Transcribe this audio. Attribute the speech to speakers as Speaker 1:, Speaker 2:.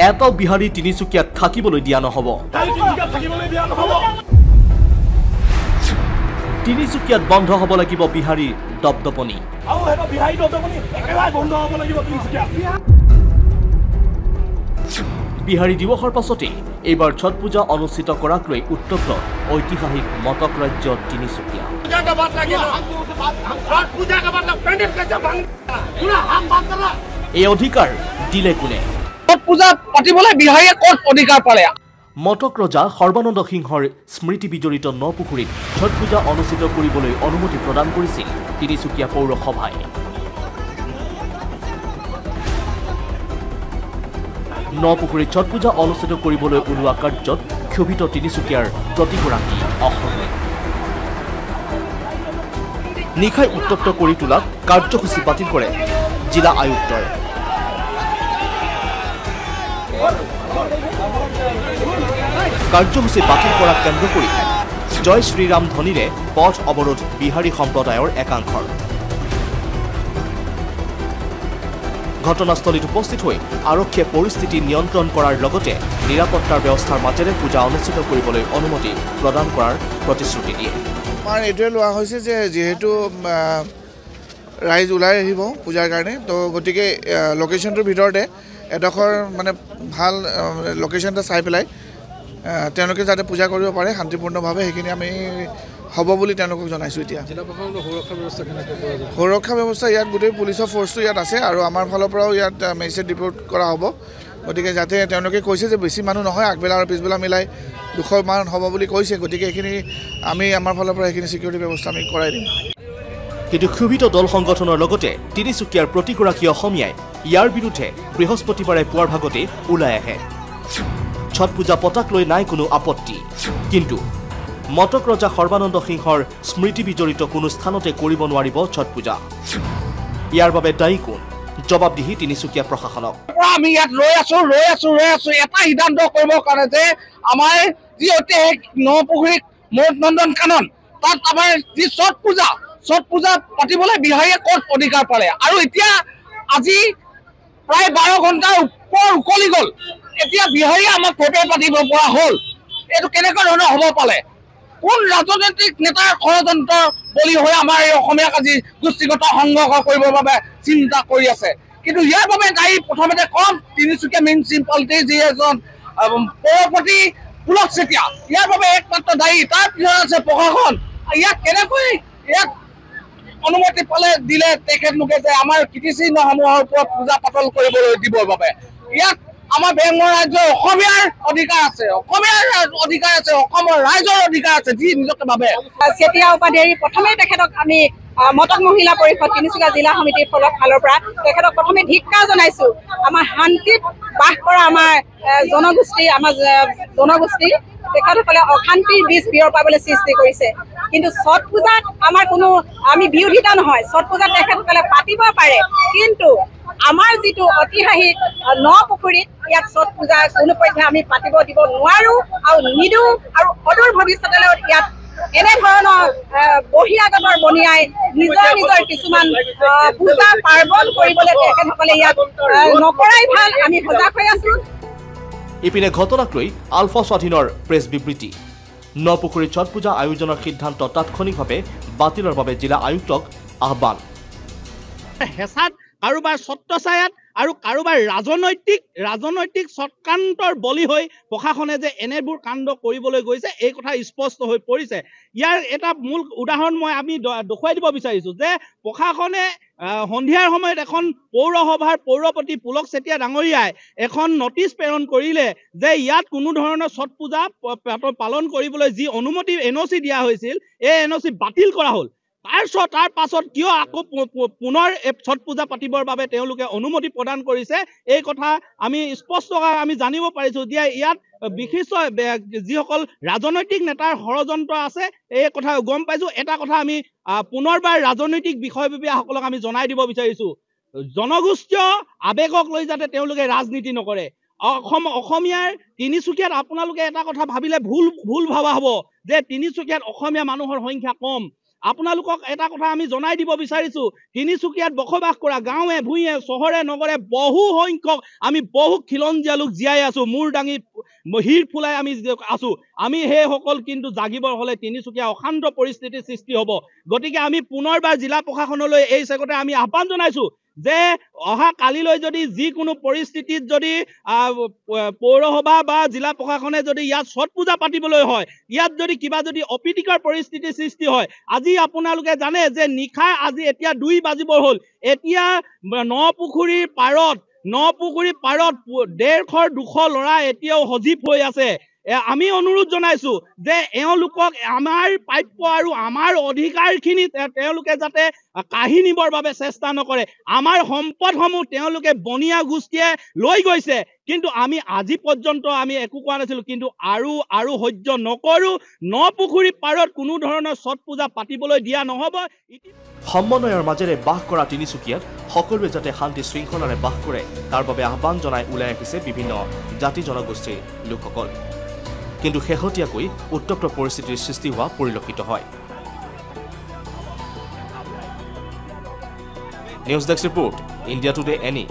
Speaker 1: এটাও বিহাৰী তিনিচুকীয়াত থাকিবলৈ দিয়া নহব। তিনিচুকীয়াত বন্ধ হ'ব লাগিব বিহাৰীৰ দপদপনি। বিহাৰী দিৱসৰ পাছতে এইবাৰ ছট পূজা অনুষ্ঠিত কৰাক লৈ উত্তপ্ত ঐতিহাসিক মটক ৰাজ্য তিনিচুকীয়া। এই অধিকাৰ দিলে কোনে?
Speaker 2: ছট পূজা পাতিবলৈ বিহাৰীয়ে ক'ত অধিকাৰ পালে?
Speaker 1: মটক ৰজা সৰ্বানন্দ সিংহৰ স্মৃতি বিজড়িত নপুখুৰীত ছট পূজা অনুষ্ঠিত কৰিবলৈ অনুমতি প্ৰদান কৰিছিল তিনিচুকীয়া পৌৰসভাই। নপুখুৰীত ছট পূজা অনুষ্ঠিত কৰিবলৈ ওলোৱা কাৰ্যত ক্ষোভিত তিনিচুকীয়াৰ প্ৰতিগৰাকী অসমীয়া। নিশাই উত্তপ্ত কৰি তোলাত কাৰ্যসূচী বাতিল কৰে জিলা আয়ুক্তই। কাৰ্যসূচী বাতিল কৰাক কেন্দ্ৰ কৰি জয় শ্ৰীৰাম ধ্বনিৰে পথ অৱৰোধ বিহাৰী সম্প্ৰদায়ৰ একাংশৰ। ঘটনাস্থলীত উপস্থিত হৈ আৰক্ষীয়ে পৰিস্থিতি নিয়ন্ত্ৰণ কৰাৰ লগতে নিৰাপত্তাৰ ব্যৱস্থাৰ মাজেৰে পূজা অনুষ্ঠিত কৰিবলৈ অনুমতি প্ৰদান কৰাৰ প্ৰতিশ্ৰুতি দিয়ে।
Speaker 3: আমাৰ এইটোৱে লোৱা হৈছে যে যিহেতু ৰাইজ ওলাই আহিব পূজাৰ কাৰণে, তো গতিকে লোকেশ্যনটোৰ ভিতৰতে এডোখৰ মানে ভাল লোকেশ্যন এটা চাই পেলাই তেওঁলোকে যাতে পূজা কৰিব পাৰে শান্তিপূৰ্ণভাৱে, সেইখিনি আমি হ'ব বুলি তেওঁলোকক জনাইছোঁ। এতিয়া সুৰক্ষা ব্যৱস্থা ইয়াত গোটেই পুলিচৰ ফ'ৰ্চটো ইয়াত আছে আৰু আমাৰ ফালৰ পৰাও ইয়াত মেজিষ্ট্ৰেট ৰিপৰ্ট কৰা হ'ব। গতিকে যাতে তেওঁলোকে কৈছে যে বেছি মানুহ নহয়, আগবেলা আৰু পিছবেলা মিলাই 200 মান হ'ব বুলি কৈছে। গতিকে এইখিনি আমি আমাৰ ফালৰ পৰা এইখিনি ছিকিউৰিটি ব্যৱস্থা আমি কৰাই দিম।
Speaker 1: কিন্তু ক্ষোভিত দল সংগঠনৰ লগতে তিনিচুকীয়াৰ প্ৰতিগৰাকী অসমীয়াই ইয়াৰ বিৰুদ্ধে বৃহস্পতিবাৰে পুৱাৰ ভাগতে ওলাই আহে। ছট পূজা পতাক লৈ নাই কোনো আপত্তি, কিন্তু মটক ৰজা সৰ্বানন্দ সিংহৰ স্মৃতি বিজড়িত কোনো স্থানতে কৰিব নোৱাৰিব ছট পূজা। ইয়াৰ বাবে দায়ী কোন? জবাবদিহি তিনিচুকীয়া প্ৰশাসনক।
Speaker 2: আমি ইয়াত ৰৈ আছো এটা সিদ্ধান্ত কৰিবৰ কাৰণে যে আমাৰ যি ঐতিহাসিক নপুখুৰী মৌত নন্দন কানন, তাত আমাৰ যি ছট পূজা পাতিবলৈ বিহাৰীয়ে ক'ত অধিকাৰ পালে? আৰু এতিয়া আজি প্ৰায় 12 ঘণ্টাৰ ওপৰ উকলি গ'ল, এতিয়া বিহাৰীয়ে আমাক ফটো পাতিব পৰা হ'ল। এইটো কেনেকুৱা ধৰণৰ হ'ব পালে? কোন ৰাজনৈতিক নেতাৰ ষড়যন্ত্ৰ বলি হৈ আমাৰ এই অসমীয়াক আজি গোষ্ঠীগত সংঘৰ্ষ কৰিবৰ বাবে চিন্তা কৰি আছে? কিন্তু ইয়াৰ বাবে দায়ী প্ৰথমতে কম তিনিচুকীয়া মিউনিচিপালিটিৰ যি এজন পৌৰপতি পুলক চেতিয়া, ইয়াৰ বাবে একমাত্ৰ দায়ী। তাৰপিছত আছে প্ৰশাসন। ইয়াক কেনেকৈ ইয়াক অনুমতি পালে দিলে তেখেতলোকে যে আমাৰ কীৰ্তিচিহ্নসমূহৰ ওপৰত পূজা পাতল কৰিবলৈ দিবৰ বাবে? ইয়াত আমাৰ বেংগল ৰাজ্যৰ অসমীয়াৰ অধিকাৰ আছে, অসমৰ ৰাইজৰ অধিকাৰ আছে, যি নিজকে ভাবে।
Speaker 4: চেতিয়া উপাধিকাৰী প্ৰথমেই তেখেতক আমি মটক মহিলা পৰিষদ তিনিচুকীয়া জিলা সমিতিৰ ফালৰ পৰা তেখেতক প্ৰথমে ধিক্কাৰ জনাইছো। আমাৰ শান্তিত বাস কৰা আমাৰ জনগোষ্ঠী তেখেতসকলে অশান্তিৰ বীজ বিয়পাবলৈ সৃষ্টি কৰিছে। কিন্তু ছট পূজাত আমাৰ কোনো আমি বিৰোধিতা নহয়, ছট পূজাত তেখেতসকলে পাতিব পাৰে, কিন্তু আমাৰ যিটো ঐতিহাসিক নপুখুৰীত ইয়াত ছট পূজা কোনোপধ্যে আমি পাতিব দিব নোৱাৰো আৰু নিদিওঁ। আৰু অদূৰ ভৱিষ্যতলৈ ইয়াত এনেধৰণৰ বহিৰাগতৰ বনিয়াই নিজৰ কিছুমান পূজা পাৰ্বণ কৰিবলৈ তেখেতসকলে ইয়াত নকৰাই ভাল। আমি সজাগ হৈ আছো।
Speaker 1: ইপিনে ঘটনাক লৈ আলফা স্বাধীনৰ প্ৰেছ বিবৃতি। নপুখুৰীত ছট পূজা আয়োজনৰ সিদ্ধান্ত তাৎক্ষণিকভাৱে বাতিলৰ বাবে জিলা আয়ুক্তক আহ্বান।
Speaker 5: হেঁচাত কাৰোবাৰ ছত্ৰছায়াত আৰু কাৰোবাৰ ৰাজনৈতিক চক্ৰান্তৰ বলি হৈ প্ৰশাসনে যে এনেবোৰ কাণ্ড কৰিবলৈ গৈছে, এই কথা স্পষ্ট হৈ পৰিছে। ইয়াৰ এটা মূল উদাহৰণ আমি দেখুৱাই দিব বিচাৰিছো যে প্ৰশাসনে সন্ধিয়াৰ সময়ত এখন পৌৰসভাৰ পৌৰপতি পুলক চেতিয়া ডাঙৰীয়াই এখন নটিচ প্ৰেৰণ কৰিলে যে ইয়াত কোনো ধৰণৰ ছট পূজা পালন কৰিবলৈ যি অনুমতি NOC দিয়া হৈছিল, এই NOC বাতিল কৰা হ'ল। তাৰ পাছত কিয় আকৌ পুনৰ ছট পূজা পাতিবৰ বাবে তেওঁলোকে অনুমতি প্ৰদান কৰিছে, এই কথা আমি স্পষ্টভাৱে আমি জানিব পাৰিছো যে ইয়াত বিশিষ্ট যিসকল ৰাজনৈতিক নেতাৰ ষড়যন্ত্ৰ আছে, এই কথা গম পাইছো। এটা কথা আমি পুনৰবাৰ ৰাজনৈতিক বিষয়ববীয়াসকলক আমি জনাই দিব বিচাৰিছো জনগোষ্ঠীয় আৱেগক লৈ যাতে তেওঁলোকে ৰাজনীতি নকৰে অসমীয়াৰ তিনিচুকীয়াত আপোনালোকে এটা কথা ভাবিলে ভুল ভাবা হ'ব যে তিনিচুকীয়াত অসমীয়া মানুহৰ সংখ্যা কম আপোনালোকক এটা কথা আমি জনাই দিব বিচাৰিছো তিনিচুকীয়াত বসবাস কৰা গাঁৱে ভূঞে চহৰে নগৰে বহু সংখ্যক আমি বহু খিলঞ্জীয়া লোক জীয়াই আছো মূৰ দাঙি হিৰ ফুলাই আমি আছো আমি সেইসকল কিন্তু জাগিবৰ হলে তিনিচুকীয়া অশান্ত পৰিস্থিতিৰ সৃষ্টি হ'ব গতিকে আমি পুনৰবাৰ জিলা প্ৰশাসনলৈ এই চেগতে আমি আহ্বান জনাইছো যে অহা কালিলৈ যদি যিকোনো পৰিস্থিতিত যদি পৌৰসভা বা জিলা প্ৰশাসনে যদি ইয়াত ছট পূজা পাতিবলৈ হয় ইয়াত যদি কিবা যদি অপ্ৰীতিকৰ পৰিস্থিতিৰ সৃষ্টি হয় আজি আপোনালোকে জানে যে নিশা আজি এতিয়া 2 বাজিবৰ হ'ল এতিয়া নপুখুৰীৰ পাৰত 150-200 ল'ৰা এতিয়াও সজীৱ হৈ আছে আমি অনুৰোধ জনাইছো যে এওঁলোকক আমাৰ প্ৰাপ্য আৰু আমাৰ অধিকাৰখিনি তেওঁলোকে যাতে কাঢ়ি নিবৰ বাবে চেষ্টা নকৰে আমাৰ সম্পদসমূহ তেওঁলোকে বনিয়া গোষ্ঠীয়ে লৈ গৈছে কিন্তু আমি আজি পৰ্যন্ত আমি একো কোৱা নাছিলো কিন্তু আৰু সহ্য নকৰো নপুখুৰী পাৰত কোনো ধৰণৰ ছট পূজা পাতিবলৈ দিয়া নহব
Speaker 1: সমন্বয়ৰ মাজেৰে বাস কৰা তিনিচুকীয়াত সকলোৱে যাতে শান্তি শৃংখলাৰে বাস কৰে তাৰ বাবে আহ্বান জনাই ওলাই আহিছে বিভিন্ন জাতি জনগোষ্ঠীৰ লোকসকল কিন্তু শেহতীয়াকৈ উত্তপ্ত পৰিস্থিতিৰ সৃষ্টি হোৱা পৰিলক্ষিত হয় news desk report India today any